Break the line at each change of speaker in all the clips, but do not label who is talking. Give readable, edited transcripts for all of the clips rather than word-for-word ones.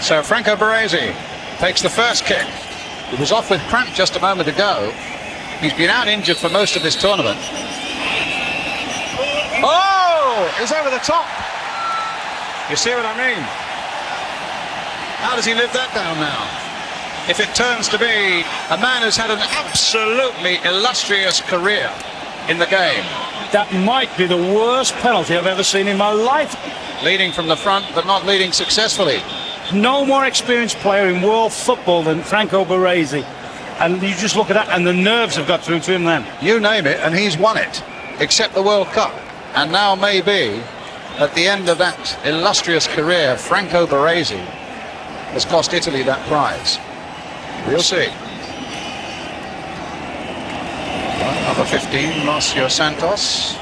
So Franco Baresi takes the first kick. He was off with cramp just a moment ago. He's been out injured for most of this tournament. Oh, he's over the top. You see what I mean? How does he live that down now? If it turns to be a man who's had an absolutely illustrious career in the game.
That might be the worst penalty I've ever seen in my life.
Leading from the front, but not leading successfully.
No more experienced player in world football than Franco Baresi. And you just look at that, and the nerves have got through to him then.
You name it, and he's won it, except the World Cup. And now maybe, at the end of that illustrious career, Franco Baresi has cost Italy that prize. We'll see. Number 15, Marcio Santos.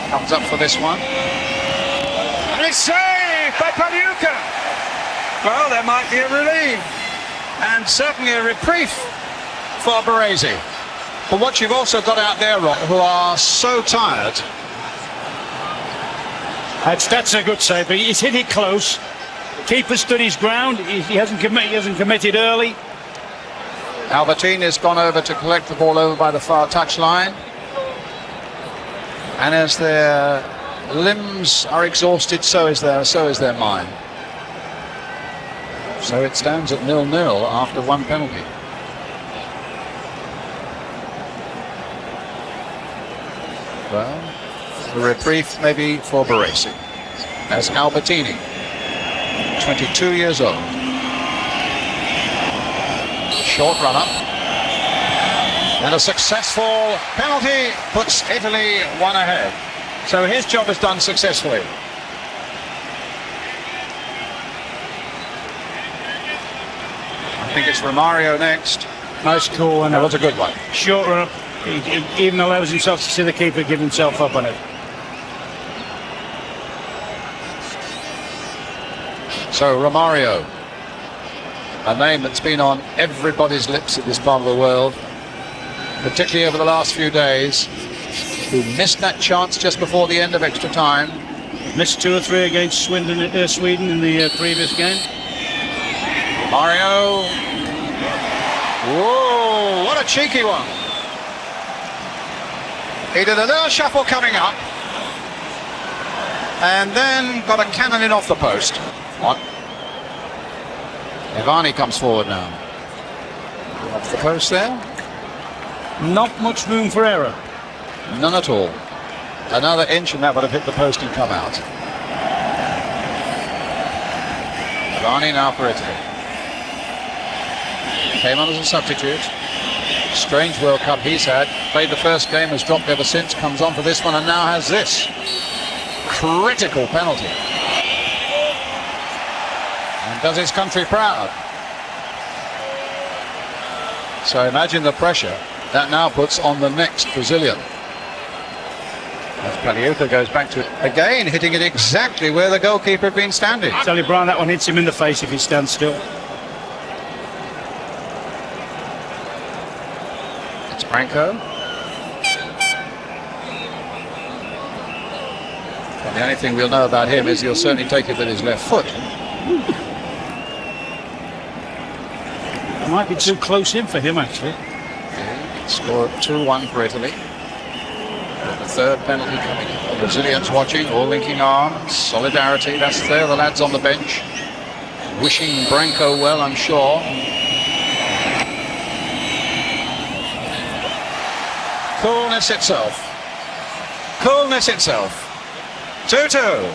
Comes up for this one. And it's saved by Pagliuca. Well, there might be a relief. And certainly a reprieve for Baresi. But what you've also got out there, Rob, who are so tired.
That's a good save, but he's hit it close. Keeper stood his ground. He hasn't committed early.
Albertini's gone over to collect the ball over by the far touchline. And as their limbs are exhausted, so is their mind. So it stands at 0-0 after one penalty. Well, the reprieve maybe for Baresi, as Albertini, 22 years old. Short run up. And a successful penalty puts Italy one ahead. So his job is done successfully. I think it's Romario next.
Nice call. And
that was a good one.
Short run up. He even allows himself to see the keeper give himself up on it.
So Romario, a name that's been on everybody's lips in this part of the world, particularly over the last few days, who missed that chance just before the end of extra time.
Missed 2 or 3 against Sweden in the previous game.
Mario. Whoa, what a cheeky one. He did a little shuffle coming up, and then got a cannon in off the post. What? Ivani comes forward now. Off the post there.
Not much room for error.
None at all. Another inch and that would have hit the post and come out. Ivani now for Italy. Came on as a substitute. Strange World Cup he's had. Played the first game, has dropped ever since. Comes on for this one and now has this critical penalty. And does his country proud. So imagine the pressure that now puts on the next Brazilian. As Pagliuca goes back to it again, hitting it exactly where the goalkeeper had been standing.
Tell you, Brian, that one hits him in the face if he stands still.
It's Franco. And the only thing we'll know about him is he'll certainly take it with his left foot.
It might be too close in for him, actually.
Score 2-1 for Italy. The third penalty coming in. The Brazilians watching, all linking arms. Solidarity, that's there, the lads on the bench. Wishing Branco well, I'm sure. Coolness itself. Coolness itself. 2-2.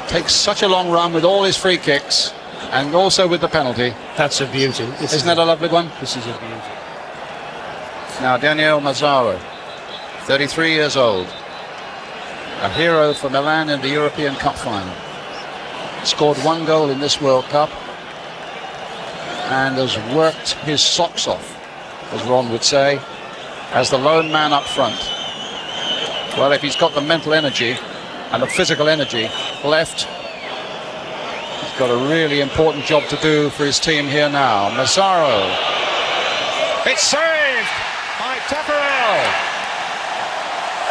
Takes such a long run with all his free kicks. And also with the penalty.
That's a beauty.
Isn't that a lovely one?
This is a beauty.
Now Daniel Mazzaro, 33 years old. A hero for Milan in the European Cup final. Scored 1 goal in this World Cup. And has worked his socks off, as Ron would say, as the lone man up front. Well, if he's got the mental energy and the physical energy left, got a really important job to do for his team here now. Mazzaro. It's saved by Taffarel.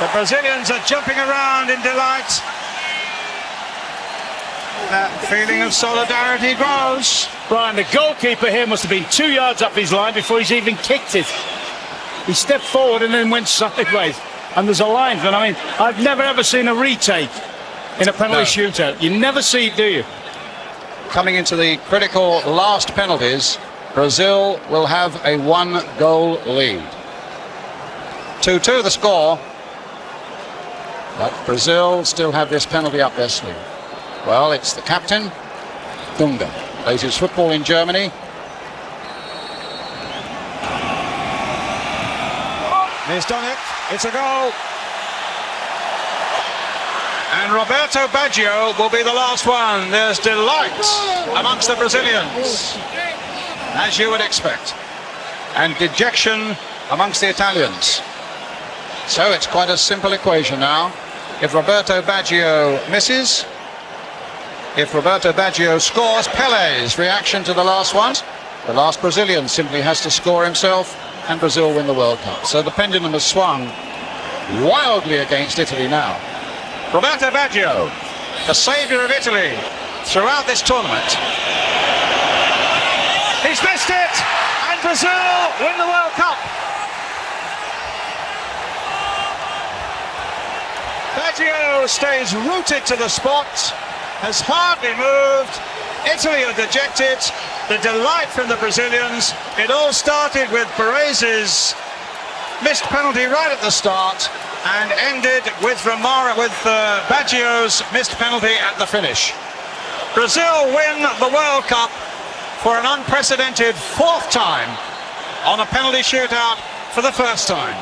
The Brazilians are jumping around in delight. That feeling of solidarity grows.
Brian, the goalkeeper here must have been 2 yards up his line before he's even kicked it. He stepped forward and then went sideways. And there's a line. And I mean, I've never ever seen a retake in a penalty shootout. You never see it, do you?
Coming into the critical last penalties, Brazil will have a 1-goal lead. 2-2 the score. But Brazil still have this penalty up their sleeve. Well, it's the captain, Dunga. Plays his football in Germany. He's done it. It's a goal. And Roberto Baggio will be the last one. There's delight amongst the Brazilians, as you would expect, and dejection amongst the Italians. So it's quite a simple equation now. If Roberto Baggio misses, if Roberto Baggio scores, Pele's reaction to the last one. The last Brazilian simply has to score himself, and Brazil win the World Cup. So the pendulum has swung wildly against Italy now. Roberto Baggio, the saviour of Italy throughout this tournament. He's missed it, and Brazil win the World Cup. Baggio stays rooted to the spot, has hardly moved. Italy are dejected. The delight from the Brazilians. It all started with Baresi's missed penalty right at the start and ended with Romario, with Baggio's missed penalty at the finish. Brazil win the World Cup for an unprecedented 4th time on a penalty shootout for the first time.